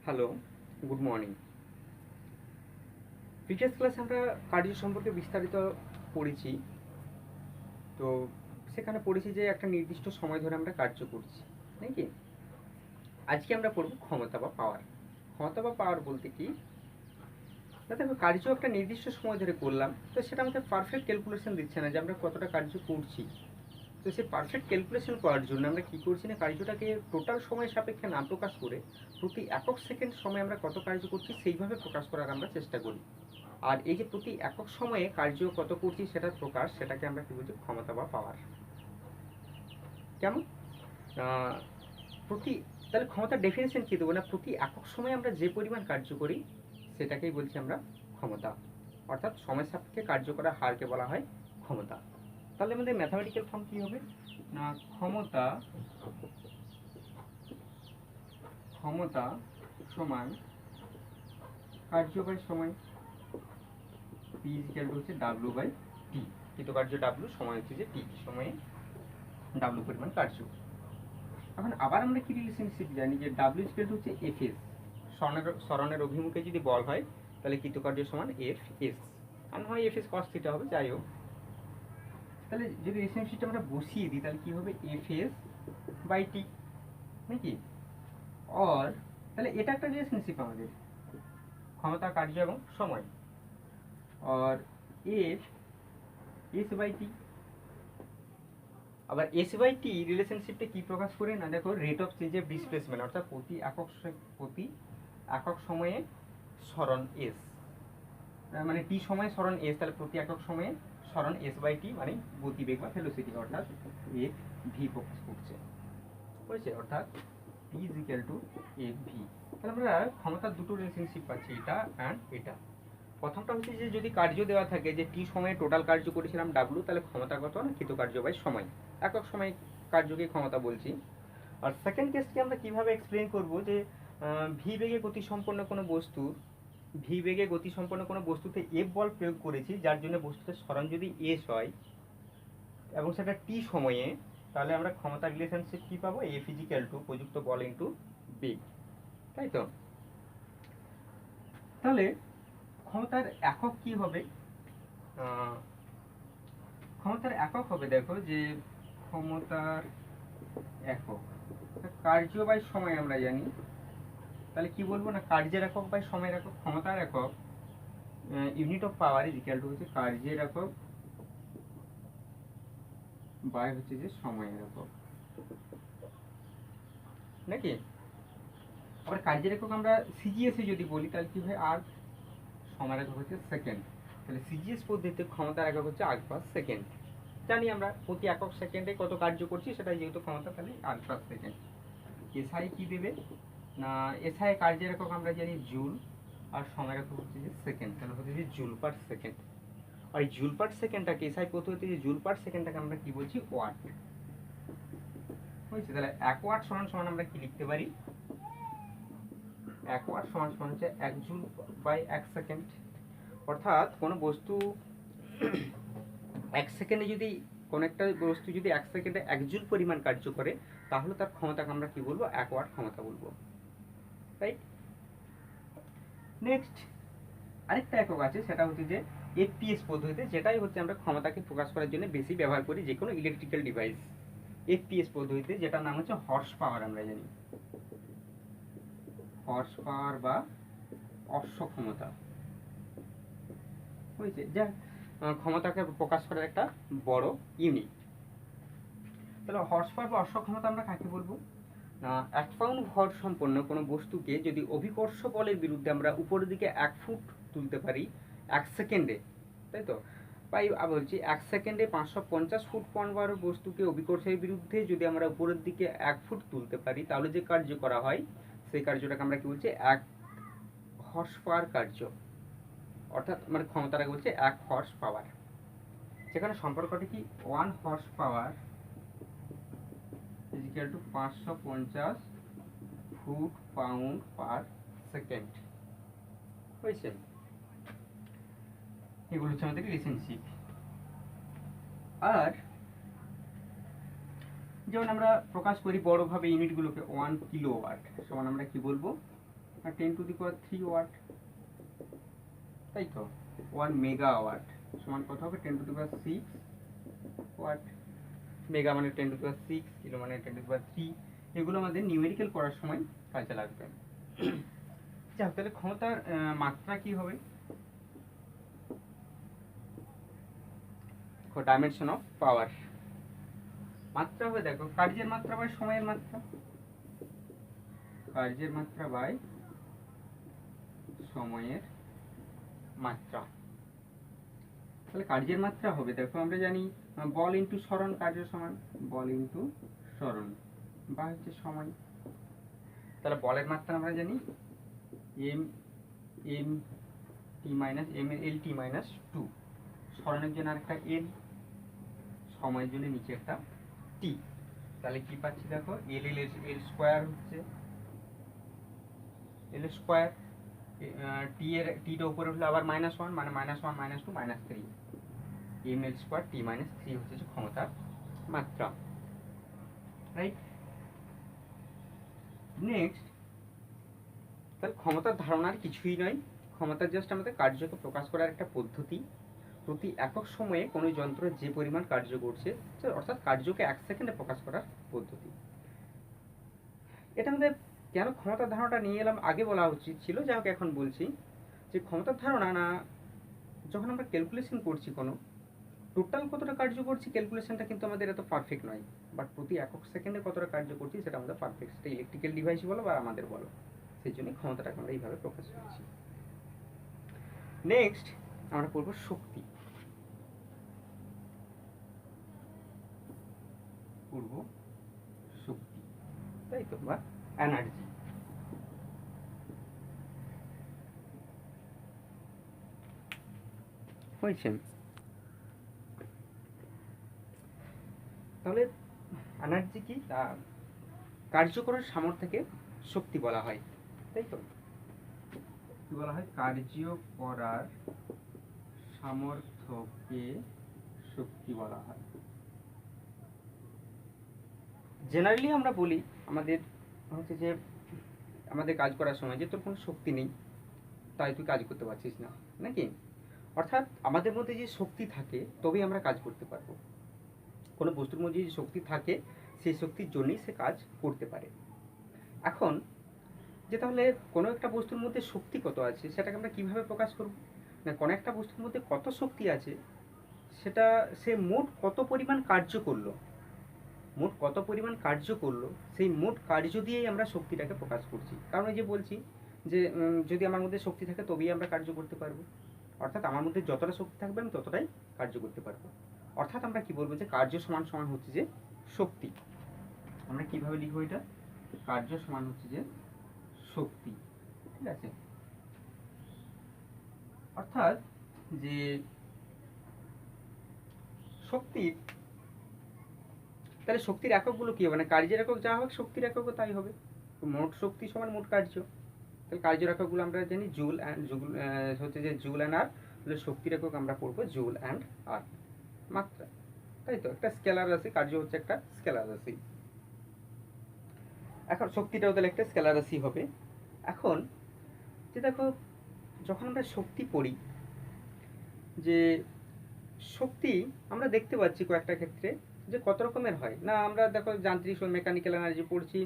Hello, good morning. Previous ক্লাসে আমরা কার্য সম্পর্কে বিস্তারিত পড়েছি। তো সেখানে পড়েছি যে একটা নির্দিষ্ট সময় ধরে আমরা কার্য করছি, নাকি? আজকে আমরা পড়ব ক্ষমতা বা পাওয়ার। ক্ষমতা বা পাওয়ার বলতে কি, দেখো কার্য একটা নির্দিষ্ট সময় ধরে করলাম, তো সেটা আমাদের পারফেক্ট ক্যালকুলেশন দিচ্ছে না যে আমরা কতটা কার্য করছি। তো সেই পারফেক্ট ক্যালকুলেশন করার জন্য আমরা কী করছি না, কার্যটাকে টোটাল সময় সাপেক্ষে না প্রকাশ করে প্রতি একক সেকেন্ড সময় আমরা কত কার্য করছি সেইভাবে প্রকাশ করার আমরা চেষ্টা করি। আর এই যে প্রতি একক সময়ে কার্য কত করছি সেটার প্রকাশ, সেটাকে আমরা কি বলছি, ক্ষমতা বা পাওয়ার। কেমন? প্রতি তাহলে ক্ষমতার ডেফিনেশন কি দেবো না, প্রতি একক সময়ে আমরা যে পরিমাণ কার্য করি সেটাকেই বলছি আমরা ক্ষমতা। অর্থাৎ সময় সাপেক্ষে কার্য করার হারকে বলা হয় ক্ষমতা। তাহলে আমাদের ম্যাথামেটিক্যাল ফর্ম কি হবে না, ক্ষমতা ক্ষমতা সমান কার্য বাই সময়, পি ইজিক্যাল টু হচ্ছে ডাব্লিউ বাই টি। কৃতকার্য ডাব্লিউ, সময় হচ্ছে যে টি, সময়ে ডাব্লিউ পরিমাণ কার্য। এখন আবার আমরা কি রিলেশনশিপ জানি যে ডাব্লিউ ইজিক্যাল টু হচ্ছে এফ এস। সরণের অভিমুখে যদি বল হয় তাহলে কৃতকার্য সমান এফ এস, আর হয় এফ এস কস থিটা হবে, যাই হোক। তাহলে যদি রিলেশনশিপটা আমরা বসিয়ে দিই তাহলে কি হবে, এফ এস বাই টি, নাকি? অর তাহলে এটা একটা রিলেশনশিপ আমাদের, ক্ষমতা, কার্য এবং সময়। আর এফ এস বাই টি। আবার এস বাই টি রিলেশনশিপটা কি প্রকাশ করে না, দেখো rate of change of displacement, অর্থাৎ প্রতি একক সময়ে সরণ এস, মানে টি সময়ে সরণ এস, তাহলে প্রতি একক সময়ে সরণ এস বাই টি মানে গতিবেগ বা ভেলোসিটি, অর্থাৎ এফ ভি প্রকাশ করছে, বুঝছে? অর্থাৎ T is equal to F V. তাহলে আমরা ক্ষমতার দুটো রিলেশনশিপ পাচ্ছি, এটা অ্যান্ড এটা। প্রথমটা হচ্ছে যে যদি কার্য দেওয়া থাকে যে টি সময়ে টোটাল কার্য করেছিলাম ডাব্লু, তাহলে ক্ষমতা কত না, কৃতকার্য বাই সময়, একক সময় কার্যকে ক্ষমতা বলছি। আর সেকেন্ড কেসকে আমরা কিভাবে এক্সপ্লেন করব যে ভি বেগে গতিসম্পন্ন কোনো বস্তুর, ভি বেগে গতিসম্পন্ন কোনো বস্তুতে এফ বল প্রয়োগ করেছি, যার জন্য বস্তুতে সরণ যদি এস হয় এবং সেটা টি সময়ে, তাহলে আমরা ক্ষমতা রিলেশনশিপ কি পাবো, এফ ইজিক্যাল টু প্রযুক্ত বল ইন্টু বেগ, তাই তো? তাহলে ক্ষমতার একক কি হবে, ক্ষমতার একক হবে, দেখো যে ক্ষমতার একক কার্য বাই সময় আমরা জানি, তাহলে কি বলবো না, কার্যের একক বাই সময়ের একক। ক্ষমতার একক unit of power is equal two হচ্ছে কার্যের একক বাই হচ্ছে যে সময়ের একক, নাকি? আবার কার্যের একক আমরা সিজিএস এ যদি বলি তাহলে কি হয়, আর সময়ের একক হচ্ছে সেকেন্ড। তাহলে সিজিএস পদ্ধতিতে ক্ষমতার একক হচ্ছে আগ পার সেকেন্ড। জানি আমরা প্রতি একক সেকেন্ডে কত কার্য করছি, সেটা যেহেতু ক্ষমতা, তাহলে আগ পার সেকেন্ড। এসআই কি দেবে না, এসআই কার্যের একক আমরা জানি জুল, আর সময়ের একক হচ্ছে যে সেকেন্ড, তাহলে হচ্ছে যে জুল পার সেকেন্ড। আর এই জুল পার সেকেন্ডটাকে এসআই পদ্ধতিতে যে জুল পার সেকেন্ডটাকে আমরা কি বলছি, ওয়াট, বুঝছি? তাহলে এক ওয়াট সমান সমান আমরা কি লিখতে পারি, এক ওয়াট সমান সমান হচ্ছে এক জুল বাই এক সেকেন্ড। অর্থাৎ কোনো বস্তু এক সেকেন্ডে যদি, কোনো একটা বস্তু যদি এক সেকেন্ডে এক জুল পরিমাণ কার্য করে, তাহলে তার ক্ষমতাকে আমরা কি বলবো, এক ওয়াট ক্ষমতা বলবো, রাইট? নেক্সট আরেকটা একক আছে, সেটা হচ্ছে যে এফপিএস পদ্ধতিতে, যেটাই হচ্ছে আমরা ক্ষমতাকে প্রকাশ করার জন্য বেশি ব্যবহার করি যে কোনো ইলেকট্রিক্যাল ডিভাইস। এফপিএস পদ্ধতিতে, যেটার নাম হচ্ছে হর্স পাওয়ার আমরা জানি, হর্স পাওয়ার বা অশ্ব ক্ষমতা, বুঝছে? যা ক্ষমতাকে প্রকাশ করার একটা বড় ইউনিট। তাহলে হর্স পাওয়ার বা অশ্ব ক্ষমতা আমরা কাকে বলবো, এক পাউন্ড ভর সম্পন্ন কোনো বস্তুকে যদি অভিকর্ষ বলের বিরুদ্ধে আমরা উপরের দিকে 1 ফুট তুলতে পারি 1 সেকেন্ডে, তাই তো? তাই বলছি 1 সেকেন্ডে 550 ফুট পণ্যভার বস্তুকে অভিকর্ষের বিরুদ্ধে যদি আমরা উপরের দিকে 1 ফুট তুলতে পারি, তাহলে যে কার্য করা হয় সেই কার্যটাকে আমরা কি বলছি, 1 হর্স পাওয়ার কার্য। অর্থাৎ মানে ক্ষমতাটাকে বলছে 1 হর্স পাওয়ার। সেখানে সম্পর্কটি কি, 1 horse power is equal two 550 foot pound per second, হয়েছে? এগুলো হচ্ছে আমাদের রিলেশনশিপ। আর যেমন আমরা প্রকাশ করি বড়ভাবে ইউনিটগুলোকে, 1 কিলোওয়াট সমান আমরা কি বলবো, আর 10⁻³ ওয়াট, তাই তো। 1 মেগাওয়াট সমান কত হবে? 10⁻6 ওয়াট। মেগা মানে 10⁻6, কিলো মানে 10⁻3। এগুলো আমাদের নিউমেরিক্যাল করার সময় কাজে লাগবে। যাক, তাহলে ক্ষমতার মাত্রা কি হবে? ডাইমেনশন অফ পাওয়ার মাত্রা হবে, দেখো, কার্যের মাত্রা বাই সময়ের মাত্রা, কার্যের মাত্রা বাই সময়ের মাত্রা। তাহলে কার্যের মাত্রা হবে, দেখো আমরা জানি বল ইন্টু সরণ কার্য সমান বল ইন্টু সরণ বা হচ্ছে সময়। তাহলে বলের মাত্রা আমরা জানি m(m)(t)-2, সরণের জন্য আরেকটা n, সময়ের জন্য নিচে একটা t। তাহলে কি পাচ্ছি দেখো, l স্কয়ার হচ্ছে l স্কয়ার, টা উপরে উঠলে আবার -1 মানে -1 -2 -3, ml স্কয়ার t - 3 হচ্ছে ক্ষমতার মাত্রা, রাইট। নেক্সট, তাহলে ক্ষমতার ধারণার কিছুই নয়, ক্ষমতা জাস্ট আমাদের কার্যকে প্রকাশ করার একটা পদ্ধতি। প্রতি একক সময়ে কোনো যন্ত্র যে পরিমাণ কার্য করছে, অর্থাৎ কার্যকে 1 সেকেন্ডে প্রকাশ করার পদ্ধতি। এটা আমাদের কেন ক্ষমতার ধারণাটা নিয়ে এলাম আগে বলা উচিত ছিল, যাই হোক এখন বলছি যে ক্ষমতার ধারণা না, যখন আমরা ক্যালকুলেশন করছি কোনো টোটাল কতটা কার্য করছি, ক্যালকুলেশনটা কিন্তু আমাদের এত পারফেক্ট নয়, বাট প্রতি একক সেকেন্ডে কতটা কার্য করছি সেটা আমাদের পারফেক্ট, সেটা ইলেকট্রিক্যাল ডিভাইস বলো বা আমাদের বলো, সেই জন্য ক্ষমতাটাকে আমরা এইভাবে প্রকাশ করছি। নেক্সট আমরা পড়বো শক্তি, শক্তি, তাই তো, বা এনার্জি। হয়েছে? তাহলে এনার্জি কি? কার্য করার সামর্থ্যকে শক্তি বলা হয়, তাই তো। কি বলা হয়? কার্য করার সামর্থ্যকে শক্তি বলা হয়। জেনারেলি আমরা বলি আমাদের হচ্ছে যে আমাদের কাজ করার সময় যে তোর কোনো শক্তি নেই, তাই তুই কাজ করতে পারছিস না, নাকি? অর্থাৎ আমাদের মধ্যে যে শক্তি থাকে তবেই আমরা কাজ করতে পারবো। কোনো বস্তুর মধ্যে যে শক্তি থাকে সেই শক্তির জন্যই সে কাজ করতে পারে। এখন যে তাহলে কোনো একটা বস্তুর মধ্যে শক্তি কত আছে সেটাকে আমরা কিভাবে প্রকাশ করব? না, কোনো একটা বস্তুর মধ্যে কত শক্তি আছে সেটা সে মোট কত পরিমাণ কার্য করলো, মোট কত পরিমাণ কার্য করলো সেই মোট কার্য দিয়েই আমরা শক্তিটাকে প্রকাশ করছি। কারণ এই যে বলছি যে যদি আমার মধ্যে শক্তি থাকে তবেই আমরা কার্য করতে পারবো, অর্থাৎ আমার মধ্যে যতটা শক্তি থাকবে আমি ততটাই কার্য করতে পারবো। অর্থাৎ আমরা কি বলবো যে কার্য সমান সমান হচ্ছে যে শক্তি। আমরা কিভাবে লিখবো এটা? কার্য সমান হচ্ছে যে শক্তি, ঠিক আছে। অর্থাৎ যে শক্তির, তাহলে শক্তির এককগুলো কি হবে? না, কার্যের একক যা হবে শক্তির এককও তাই হবে। মোট শক্তি সমান মোট কার্য। তাহলে কার্যের এককগুলো আমরা জানি জুল হচ্ছে যে জুল অ্যান্ড আর, তাহলে শক্তির একক আমরা পড়বো জুল অ্যান্ড আর। মাত্রা, তাই তো, একটা স্কেলার রাশি, কার্য হচ্ছে একটা স্কেলার রাশি। এখন শক্তিটাও তাহলে একটা স্কেলার রাশি হবে। এখন যে দেখো, যখন আমরা শক্তি পড়ি, যে শক্তি আমরা দেখতে পাচ্ছি কয়েকটা ক্ষেত্রে যে কত রকমের হয়। না, আমরা দেখো যান্ত্রিক মেকানিক্যাল এনার্জি পড়ছি,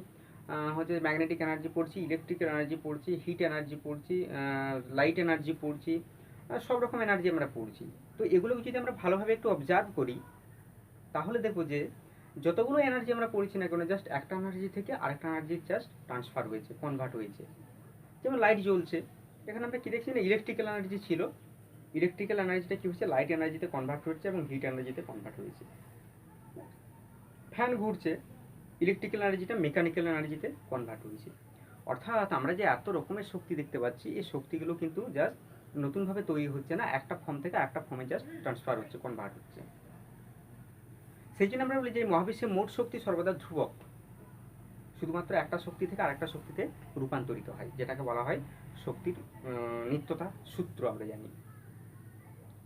হচ্ছে ম্যাগনেটিক এনার্জি পড়ছি, ইলেকট্রিক্যাল এনার্জি পড়ছি, হিট এনার্জি পড়ছি, লাইট এনার্জি পড়ছি, সব রকম এনার্জি আমরা পড়ছি। তো এগুলোকে যদি আমরা ভালোভাবে একটু অবজার্ভ করি তাহলে দেখবো যে যতগুলো এনার্জি আমরা পড়ছি না কেন, জাস্ট একটা এনার্জি থেকে আরেকটা এনার্জি জাস্ট ট্রান্সফার হয়েছে, কনভার্ট হয়েছে। যেমন লাইট জ্বলছে, এখানে আমরা কি দেখছি না, ইলেকট্রিক্যাল এনার্জি ছিল, ইলেকট্রিক্যাল এনার্জিটা কি হচ্ছে লাইট এনার্জিতে কনভার্ট হচ্ছে এবং হিট এনার্জিতে কনভার্ট হয়েছে। ফ্যান ঘুরছে, ইলেকট্রিক্যাল এনার্জিটা মেকানিক্যাল এনার্জিতে কনভার্ট হয়েছে। অর্থাৎ আমরা যে এত রকমের শক্তি দেখতে পাচ্ছি, এই শক্তিগুলো কিন্তু জাস্ট নতুনভাবে তৈরি হচ্ছে না, একটা ফর্ম থেকে একটা ফর্মে জাস্ট ট্রান্সফার হচ্ছে, কনভার্ট হচ্ছে। সেই জন্য আমরা বলি যে মহাবিশ্বের মোট শক্তি সর্বদা ধ্রুবক, শুধুমাত্র একটা শক্তি থেকে আরেকটা শক্তিতে রূপান্তরিত হয়, যেটাকে বলা হয় শক্তির নিত্যতা সূত্র। আমরা জানি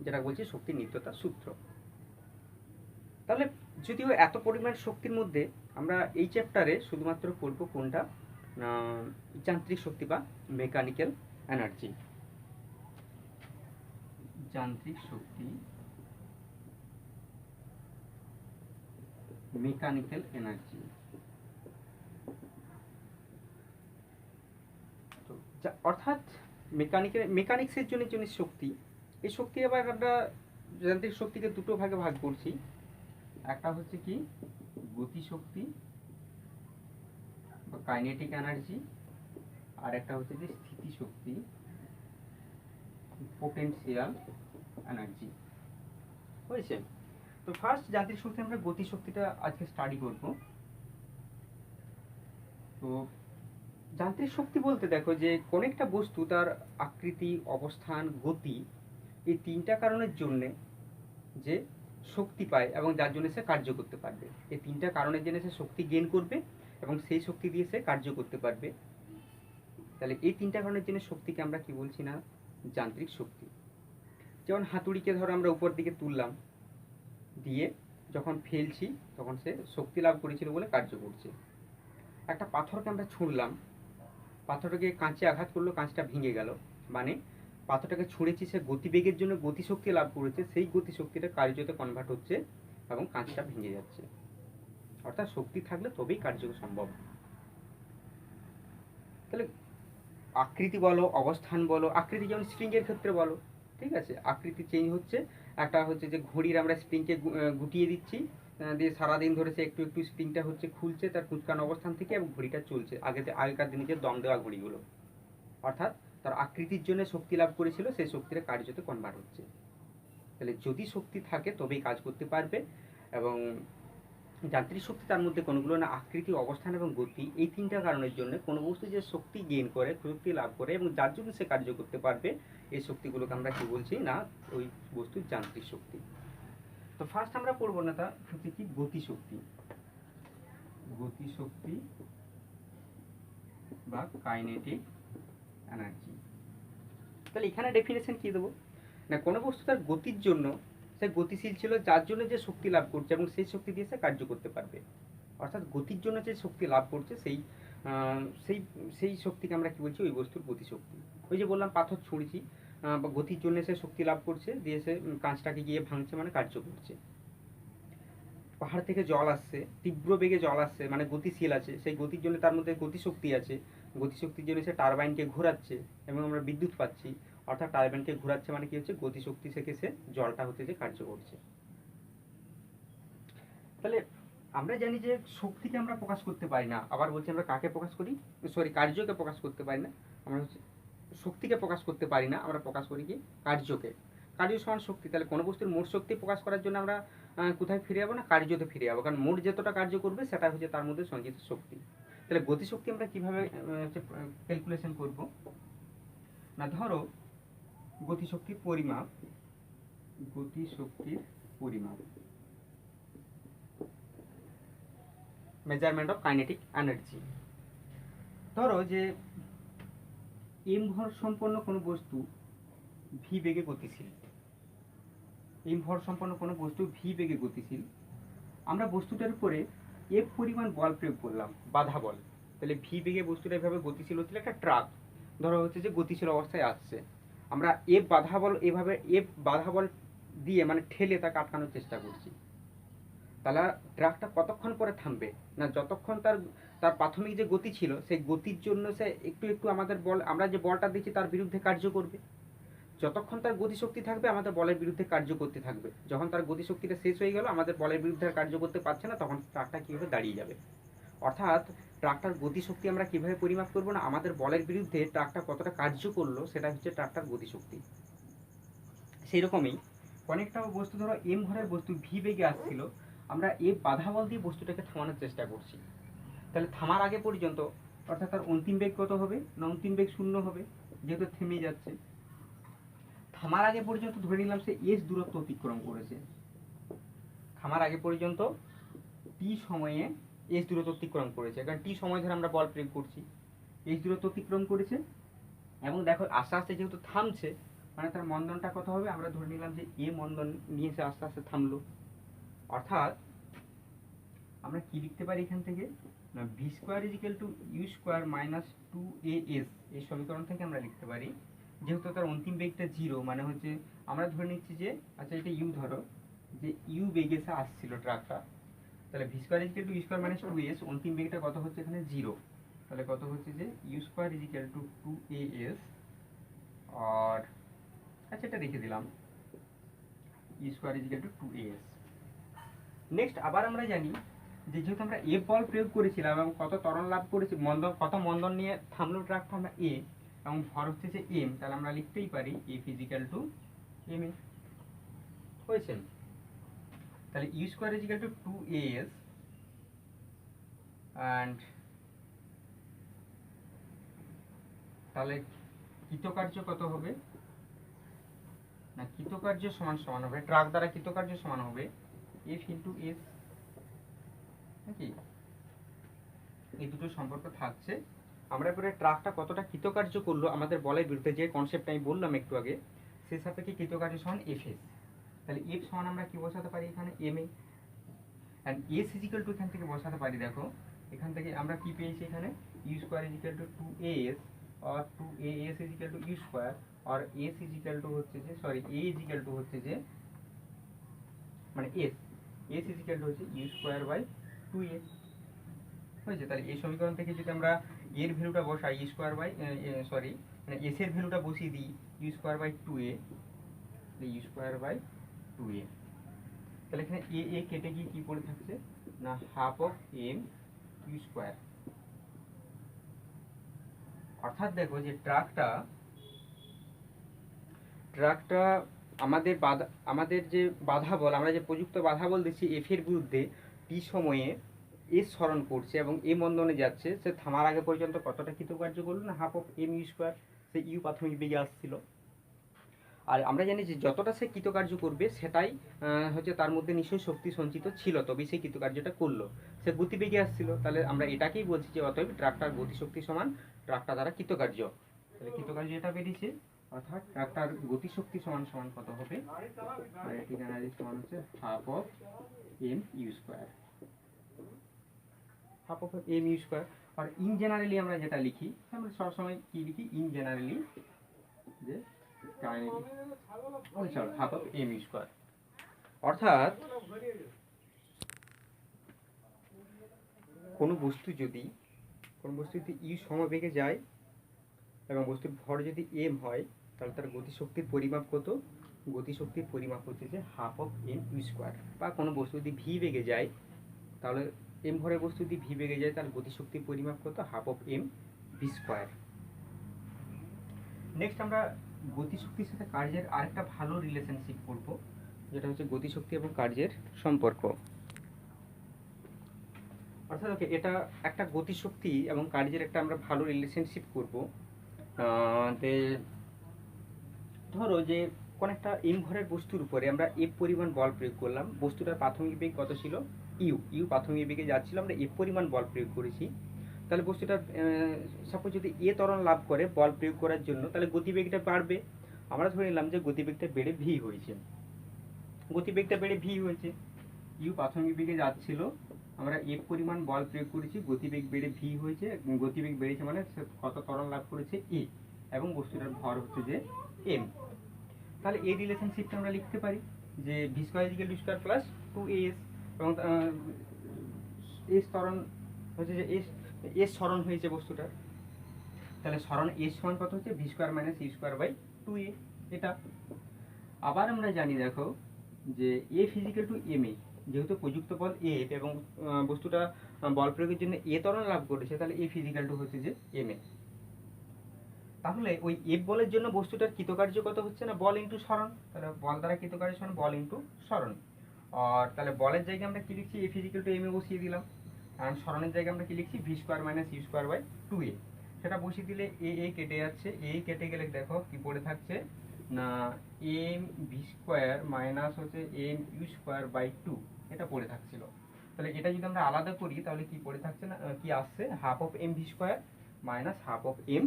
যেটা বলছি শক্তির নিত্যতা সূত্র। তাহলে যদিও এত পরিমাণ শক্তির মধ্যে আমরা এই চ্যাপ্টারে শুধুমাত্র পড়বো কোনটা, যান্ত্রিক শক্তি বা মেকানিক্যাল এনার্জি। যান্ত্রিক শক্তি, মেকানিক্যাল এনার্জি। তো অর্থাৎ মেকানিক্সের জন্য শক্তি, এই শক্তি আবার আমরা যান্ত্রিক শক্তিকে দুটো ভাগে ভাগ করছি। একটা হচ্ছে কি গতি শক্তি বা কাইনেটিক এনার্জি, আর একটা হচ্ছে যে স্থিতি শক্তি, পোটেনশিয়াল এনার্জি। হয়েছে? তো ফার্স্ট যান্ত্রিক শক্তি, আমরা গতি শক্তিটা আজকে স্টাডি করব। তো যান্ত্রিক শক্তি বলতে দেখো যে কোন একটা বস্তু তার আকৃতি, অবস্থান, গতি, এই তিনটা কারণের জন্যে যে শক্তি পায় এবং যার জন্য সে কার্য করতে পারবে। এই তিনটা কারণের জন্য সে শক্তি গেইন করবে এবং সেই শক্তি দিয়ে সে কার্য করতে পারবে। তাহলে এই তিনটা কারণের জন্য শক্তিকে আমরা কি বলছি না যান্ত্রিক শক্তি। যেমন হাতুড়িকে ধরো আমরা উপর দিকে তুললাম, দিয়ে যখন ফেলছি তখন সে শক্তি লাভ করেছিল বলে কার্য করছে। একটা পাথরকে আমরা ছুঁড়লাম, পাথরটাকে কাঁচে আঘাত করলো, কাঁচটা ভেঙে গেল, মানে পাথরটাকে ছুঁড়েছি, সে গতিবেগের জন্য গতিশক্তি লাভ করেছে, সেই গতিশক্তিটা কার্যতে কনভার্ট হচ্ছে এবং কাঁচটা ভেঙে যাচ্ছে। অর্থাৎ শক্তি থাকলে তবেই কার্য সম্ভব। তাহলে আকৃতি বলো, অবস্থান বলো, আকৃতি যেমন স্প্রিংয়ের ক্ষেত্রে বলো, ঠিক আছে, আকৃতি চেঞ্জ হচ্ছে। একটা হচ্ছে যে ঘড়ির আমরা স্প্রিংকে গুটিয়ে দিচ্ছি, দিয়ে সারাদিন ধরে সে একটু একটু স্প্রিংটা হচ্ছে খুলছে তার কুঁচকানো অবস্থান থেকে এবং ঘড়িটা চলছে, আগেকার দিনে যে দম দেওয়া ঘড়িগুলো। অর্থাৎ তার আকৃতির জন্য শক্তি লাভ করেছিল, সেই শক্তিটা কার্যতে কনভার্ট হচ্ছে। তাহলে যদি শক্তি থাকে তবেই কাজ করতে পারবে। এবং যান্ত্রিক শক্তি তার মধ্যে কোনগুলো না আকৃতি, অবস্থান এবং গতি, এই তিনটা কারণের জন্য কোনো বস্তু যে শক্তি গেইন করে, শক্তি লাভ করে এবং যার জন্য সে কার্য করতে পারবে, এই শক্তিগুলোকে আমরা কি বলছি না ওই বস্তুর যান্ত্রিক শক্তি। তো ফার্স্ট আমরা পড়বো না তা হচ্ছে কি গতিশক্তি। গতিশক্তি বা কাইনেটিক এনার্জি। তাহলে এখানে ডেফিনেশন কি দেবো না, কোনো বস্তু তার গতির জন্য সে গতিশীল ছিল, যার জন্য যে শক্তি লাভ করছে এবং সেই শক্তি দিয়ে সে কার্য করতে পারবে। অর্থাৎ গতির জন্য যে শক্তি লাভ করছে সেই সেই সেই শক্তিকে আমরা কি বলছি ওই বস্তুর গতিশক্তি। ওই যে বললাম পাথর ছুঁড়ছি, বা গতির জন্য সে শক্তি লাভ করছে, দিয়ে সে কাঁচটাকে গিয়ে ভাঙছে, মানে কার্য করছে। পাহাড় থেকে জল আসছে, তীব্র বেগে জল আসছে, মানে গতিশীল আছে, সেই গতির জন্য তার মধ্যে গতিশক্তি আছে, গতিশক্তির জন্য সে টারবাইনকে ঘোরাচ্ছে এবং আমরা বিদ্যুৎ পাচ্ছি। অর্থাৎ টারবাইনকে ঘোরাচ্ছে মানে কি হচ্ছে, গতিশক্তি থেকে সে জলটা হতে যে কার্য করছে। তাহলে আমরা জানি যে শক্তিকে আমরা প্রকাশ করতে পারি না, আবার বলছি আমরা কাকে প্রকাশ করি, কার্যকে প্রকাশ করতে পারি না। আমরা হচ্ছে শক্তিকে প্রকাশ করতে পারি না, আমরা প্রকাশ করি কি কার্যকে। কার্য সমান শক্তি। তাহলে কোনো বস্তুর মোট শক্তি প্রকাশ করার জন্য আমরা কোথায় ফিরে যাবো না কার্যতে ফিরে যাবো, কারণ মোট যতটা কার্য করবে সেটা হচ্ছে তার মধ্যে সঞ্চিত শক্তি। তাহলে গতিশক্তি আমরা কিভাবে ক্যালকুলেশন করব না, ধরো গতিশক্তির পরিমাপ, গতিশক্তির পরিমাপ, মেজারমেন্ট অফ কাইনেটিক এনার্জি। ধরো যে এম ভর সম্পন্ন কোনো বস্তু ভি বেগে গতিশীল, এম ভর সম্পন্ন কোনো বস্তু ভি বেগে গতিশীল, আমরা বস্তুটার উপরে এফ পরিমাণ বল প্রয়োগ করলাম, বাধা বল। তাহলে ভি বেগে বস্তুটা এভাবে গতিশীল হচ্ছিল, একটা ট্রাক ধরো হচ্ছে যে গতিশীল অবস্থায় আসছে, আমরা এফ বাধা বল, এভাবে এফ বাধা বল দিয়ে মানে ঠেলে তাকে আটকানোর চেষ্টা করছি। তাহলে ট্রাকটা কতক্ষণ পরে থামবে না, যতক্ষণ তার তার প্রাথমিক যে গতি ছিল সেই গতির জন্য সে একটু একটু আমাদের বল, আমরা যে বলটা দিচ্ছি তার বিরুদ্ধে কার্য করবে। যতক্ষণ তার গতিশক্তি থাকবে আমাদের বলের বিরুদ্ধে কার্য করতে থাকবে, যখন তার গতিশক্তিটা শেষ হয়ে গেল, আমাদের বলের বিরুদ্ধে আর কার্য করতে পারছে না, তখন ট্রাকটা কীভাবে দাঁড়িয়ে যাবে। অর্থাৎ ট্রাকটার গতিশক্তি আমরা কীভাবে পরিমাপ করবো না, আমাদের বলের বিরুদ্ধে ট্রাকটা কতটা কার্য করলো সেটা হচ্ছে ট্রাকটার গতিশক্তি। সেই রকমই অনেকটা বস্তু ধরো এম ভরের বস্তু ভি বেগে আসছিল, আমরা এফ বাধা বল দিয়ে বস্তুটাকে থামানোর চেষ্টা করছি। তাহলে থামার আগে পর্যন্ত অর্থাৎ তার অন্তিম বেগ কত হবে না, অন্তিম বেগ 0 হবে, যেহেতু থেমে যাচ্ছে। থামার আগে পর্যন্ত ধরে নিলাম সে এস দূরত্ব অতিক্রম করেছে, থামার আগে পর্যন্ত টি সময়ে এস দূরত্ব অতিক্রম করেছে, কারণ টি সময় ধরে আমরা বল প্রয়োগ করছি, এস দূরত্ব অতিক্রম করেছে। এবং দেখো আস্তে আস্তে যেহেতু থামছে, মানে তার মন্দনটা কত হবে, আমরা ধরে নিলাম যে এ মন্দন নিয়ে সে আস্তে আস্তে থামলো। অর্থাৎ আমরা কি লিখতে পারি এখান থেকে না v square is equal to u square minus 2as, এই সমীকরণ থেকে আমরা লিখতে পারি, যেহেতু তার অন্তিম বেগটা 0, মানে হচ্ছে আমরা ধরে নিচ্ছি যে আচ্ছা এটা ইউ ধরো, যে ইউ বেগে আসছিল ট্রাকটা, তাহলে v square is equal to u square minus 2as, অন্তিম বেগটা কত হচ্ছে এখানে 0, তাহলে কত হচ্ছে যে u square is equal to 2as, আর আচ্ছা এটা রেখে দিলাম, u square is equal to 2as। Next আবার আমরা জানি যে যেহেতু আমরা এ বল প্রয়োগ করেছিলাম এবং কত ত্বরণ লাভ করেছি, কত মন্দন নিয়ে থামলো ট্রাকটা আমরা এ, এবং ভর হচ্ছে যে এম, তাহলে আমরা লিখতেই পারি F physical to m a হয়েছে। তাহলে u square is equal to 2as, and তাহলে কৃতকার্য কত হবে, না কৃতকার্য সমান সমান হবে, ট্রাক দ্বারা কৃতকার্য সমান হবে এফ ইন্টু এস নাকি, এই দুটো সম্পর্ক থাকছে। আমরা এবারে ট্রাকটা কতটা কৃতকার্য করলো আমাদের বলের বিরুদ্ধে, যে কনসেপ্ট আমি বললাম একটু আগে, সেই সাপেক্ষে কৃতকার্য সমান এফ এস, তাহলে এফ সমান আমরা কি বসাতে পারি এখানে m a, and s is equal to এখান থেকে বসাতে পারি, দেখো এখান থেকে আমরা কি পেয়েছি এখানে you square is equal two 2as, और 2as is equal to u square, और এস ইজিক্যাল টু হচ্ছে যে সরি এ ইজিক্যাল টু হচ্ছে যে মানে এস ইজিক্যাল টু হচ্ছে ইউ স্কোয়ার বাই 2a হয়েছে। তাহলে এই সমীকরণ থেকে যদি আমরা এর ভ্যালুটা বসাই ইউ স্কোয়ার বাই সরি মানে এস এর ভ্যালুটা বসিয়ে দিই u square by 2a, u square by 2a, তাহলে এখানে এ কেটে গিয়ে কি পড়ে থাকছে না half of m u square. অর্থাৎ দেখো যে ট্রাকটা আমাদের যে বাধা বল, আমরা যে প্রযুক্ত বাধা বল দিচ্ছি এফ এর বিরুদ্ধে টি সময়ে এস স্মরণ করছে এবং এ মন্দনে যাচ্ছে, সে থামার আগে পর্যন্ত কতটা কৃতকার্য করলো না half of m u square, সে ইউ প্রাথমিক বেগে আসছিল। আর আমরা জানি যে যতটা সে কৃতকার্য করবে সেটাই হচ্ছে তার মধ্যে নিশ্চয়ই শক্তি সঞ্চিত ছিল, তবেই সে কৃতকার্যটা করলো, সে গতিবেগে আসছিল, তাহলে আমরা এটাকেই বলছি যে অতএব ট্রাকটার গতিশক্তি সমান ট্রাকটা দ্বারা কৃতকার্য। তাহলে কৃতকার্য এটা বেরিয়েছে, অর্থাৎ ট্রাকটার গতিশক্তি সমান সমান কত হবে, আর এখানে সমান হচ্ছে half of m u square, half of m u square. আর ইন জেনারেলি আমরা যেটা লিখি, আমরা সবসময় কি লিখি ইন জেনারেলি, যে half of m u square. অর্থাৎ কোনো বস্তু যদি ইউ সমবেগে যায় এবং বস্তুর ভর যদি এম হয়, তাহলে তার গতিশক্তির পরিমাপ কত, গতিশক্তির পরিমাপ হচ্ছে যে half of m u square. বা কোনো বস্তু যদি ভি বেগে যায়, তাহলে এম ভরের বস্তু যদি ভি বেগে যায় তাহলে গতিশক্তির পরিমাপ কত, half of m v square. Next আমরা গতিশক্তির সাথে কার্যের আরেকটা ভালো রিলেশনশিপ করব, যেটা হচ্ছে গতিশক্তি এবং কার্যের সম্পর্ক। অর্থাৎ ওকে এটা একটা গতিশক্তি এবং কার্যের একটা আমরা ভালো রিলেশনশিপ করব। ধরো যে কোন একটা এম ভরের বস্তুর উপরে আমরা এফ পরিমাণ বল প্রয়োগ করলাম, বস্তুটার প্রাথমিক বেগ কত ছিল ইউ প্রাথমিক বেগে যাচ্ছিল, আমরা এফ পরিমাণ বল প্রয়োগ করেছি, তাহলে বস্তুটা সাপোজ যদি এ ত্বরণ লাভ করে বল প্রয়োগ করার জন্য, তাহলে গতিবেগটা বাড়বে। আমরা ধরে নিলাম যে গতিবেগটা বেড়ে ভি হয়েছে, ইউ প্রাথমিক বেগে যাচ্ছিল, আমরা এফ পরিমাণ বল প্রয়োগ করেছি, গতিবেগ বেড়ে ভি হয়েছে, গতিবেগ বেড়েছে মানে কত ত্বরণ লাভ করেছে এ, এবং বস্তুটার ভর হচ্ছে যে এম। তাহলে এই রিলেশনশিপটা আমরা লিখতে পারি যে V square equal to square plus 2as, এবং এস ত্বরণ হচ্ছে যে এস স্মরণ হয়েছে বস্তুটার, তাহলে স্মরণ এস সমান কত হচ্ছে v square minus u square by 2a। এটা আবার আমরা জানি দেখো যে F physical to m a, যেহেতু প্রযুক্ত বল এ এবং বস্তুটা বল প্রয়োগের জন্য এ ত্বরণ লাভ করেছে, তাহলে এ ফিজিক্যাল টু হচ্ছে যে এম এ। তাহলে ওই এফ বলের জন্য বস্তুটার কৃতকার্য কত হচ্ছে না বল ইন্টু স্মরণ, তাহলে বল দ্বারা কৃতকার্য সমান বল ইন্টু স্মরণ। আর তাহলে বলের জায়গায় আমরা কি লিখছি F physical to m a বসিয়ে দিলাম, কারণ স্মরণের জায়গায় আমরা কি লিখছি v square minus u square by 2a, সেটা বসিয়ে দিলে এ কেটে যাচ্ছে, কেটে গেলে দেখো কি পড়ে থাকছে না এম ভি স্কোয়ার মাইনাস হচ্ছে এম ইউ স্কোয়ার বাই 2, এটা পড়ে থাকছিল। তাহলে এটা যদি আমরা আলাদা করি তাহলে কি পড়ে থাকছে না কি আসছে half of m v square minus half of m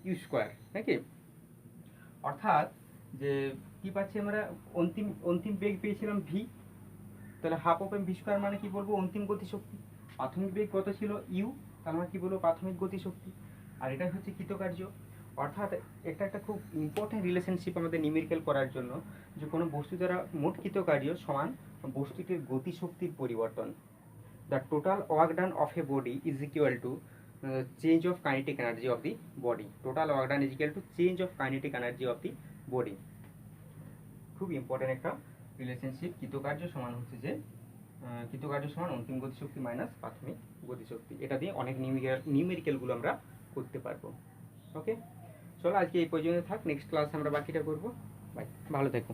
u square নাকি। অর্থাৎ যে কি পাচ্ছি আমরা অন্তিম বেগ পেয়েছিলাম ভি, তাহলে half of m v square মানে কি বলবো অন্তিম গতিশক্তি, প্রাথমিক বেগ কত ছিল ইউ, তার মানে কি বলবো প্রাথমিক গতিশক্তি। আর এটা হচ্ছে কৃতকার্য। অর্থাৎ এটা একটা খুব ইম্পর্টেন্ট রিলেশনশিপ আমাদের নিউমেরিক্যাল করার জন্য, যে কোনো বস্তু দ্বারা মোট কৃতকার্য সমান বস্তুটির গতিশক্তির পরিবর্তন। The total work done of A body is equal to change of kinetic energy of the body. Total work done is equal to change of kinetic energy of the body. খুব ইম্পর্টেন্ট একটা relationship. কৃতকার্য সমান হচ্ছে যে কৃতকার্য সমান অন্তিম গতিশক্তি minus প্রাথমিক গতিশক্তি। এটা দিয়ে অনেক নিউমেরিক্যালগুলো আমরা করতে পারবো। ওকে, চলো আজকে এই পর্যন্ত থাক, নেক্সট ক্লাসে আমরা বাকিটা করবো। বাই, ভালো থেকো।